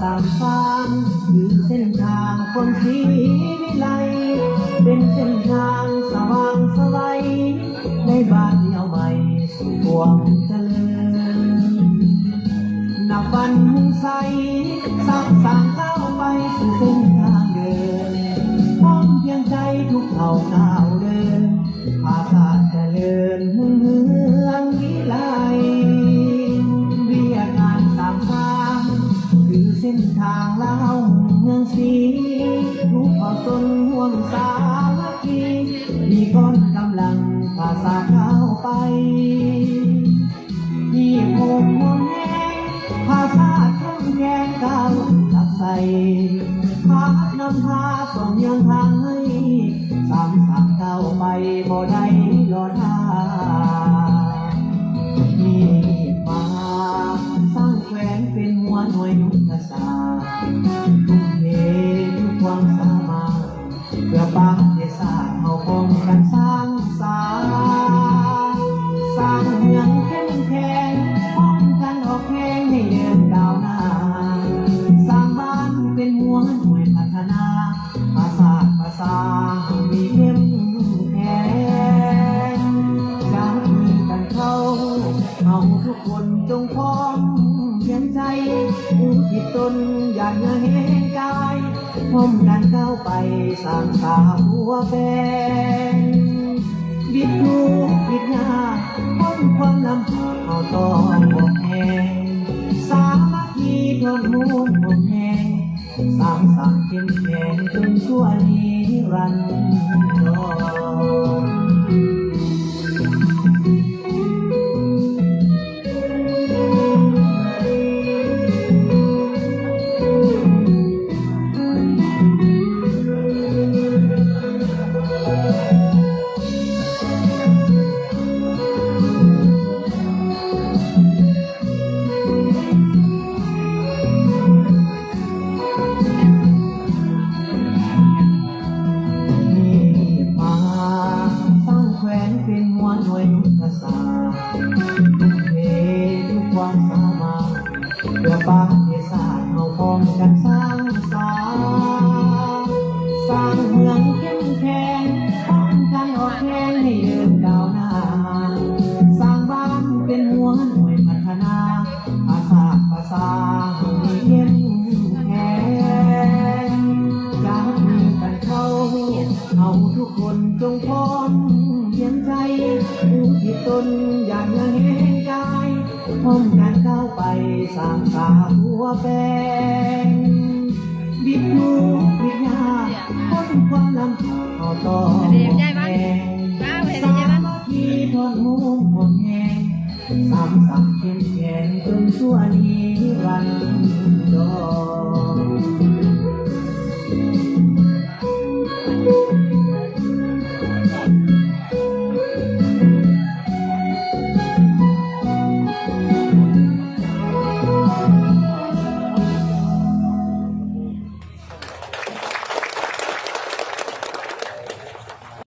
สามฟางคือเส้นทางคนสีวิไลเป็นเส้นทางสว่างสวัยในบ้านเดียวใหม่สู่ความเจริญนับวันมุ่งใสสร้างก้าวไปสู่เส้นทางเดินพร้อมเพียงใจทุกเผ่าก้าวเดินภาษาเจริญเมืองวิไลเรียกงานสามฟางคือเส้นทางเล่าเมืองสีทุกเผ่าตนห่วงสามัคคีมีก้อนกำลังภาษาเข้าไปที่ผมมองแห้งภาษาทั้งแกงก้าวหลับใสพานำพาส่องยังทางให้สามสามก้าวไปบ่ได้รอท่านี่มาสร้างแขวนเป็นหัวหน่วยยุทธศาสตร์ทุ่มเททุกความสามารถเพื่อประเทศชาติเฮาป้องกันสร้างสรรค์สร้างเมืองเข้มแข็งป้องกันออกแข่งให้เดินก้าวหน้าสร้างบ้านเป็นหัวหน่วยพัฒนาภาษามีเข้มแข็งจากมีกันเข้าเอาทุกคนจงพร้อมเพียงใจอุทิศตนอย่าเนื้อเห็นกายพร้อมกันเข้าไปสร้างสาหัวแปงวิทยุวิทยาพ้นความลำบากเอาต้องบอกแหงสามัคคีทนมุ่งหมดแหงสร้างสรรค์เข้มแข็งจนชั่วนิรันดรเพื่อประเทศชาติเฮาพร้อมกันสร้างสรรค์สร้างเมืองเข้มแข็งป้องกันออกแข่งให้เดินก้าวหน้าสร้างบ้านเป็นหัวหน่วยพัฒนาภาษามีเข้มแข็งจากมีกันเข้าเอาทุกคนจงพร้อมเพียงใจอุทิศตนอย่างเนื้อเห็นกายพร้อมกันเข้าไปสร้างสาหัวแปงวิทยุวิทยาพ้นความลำบากเอาต้องแข่งสามัคคีทนมุ่งหมดแหงสร้างสรรค์เข้มแข็งจนชั่วนิรันดร